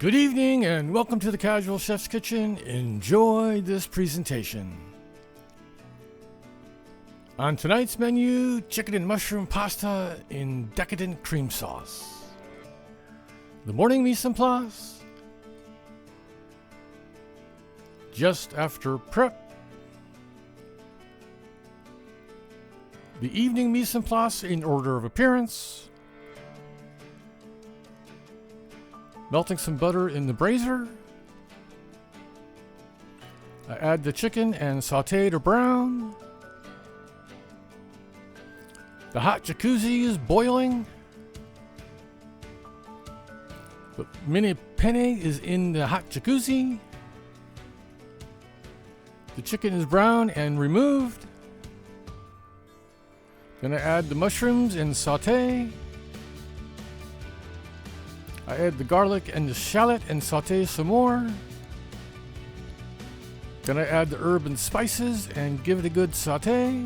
Good evening and welcome to the Casual Chef's Kitchen. Enjoy this presentation. On tonight's menu, chicken and mushroom pasta in decadent cream sauce. The morning mise en place, just after prep. The evening mise en place in order of appearance. Melting some butter in the brazier. I add the chicken and saute to brown. The hot jacuzzi is boiling. The mini penne is in the hot jacuzzi. The chicken is brown and removed. Then I add the mushrooms and saute. I add the garlic and the shallot and saute some more. Then I add the herb and spices and give it a good saute.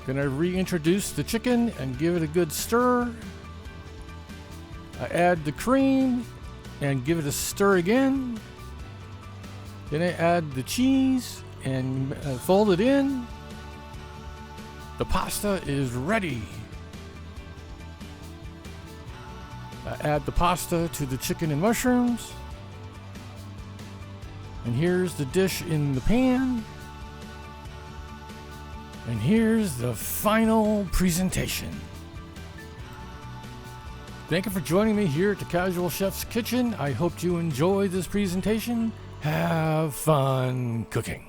Then I reintroduce the chicken and give it a good stir. I add the cream and give it a stir again. Then I add the cheese and fold it in. The pasta is ready. I add the pasta to the chicken and mushrooms. And here's the dish in the pan. And here's the final presentation. Thank you for joining me here at the Casual Chef's Kitchen. I hope you enjoy this presentation. Have fun cooking.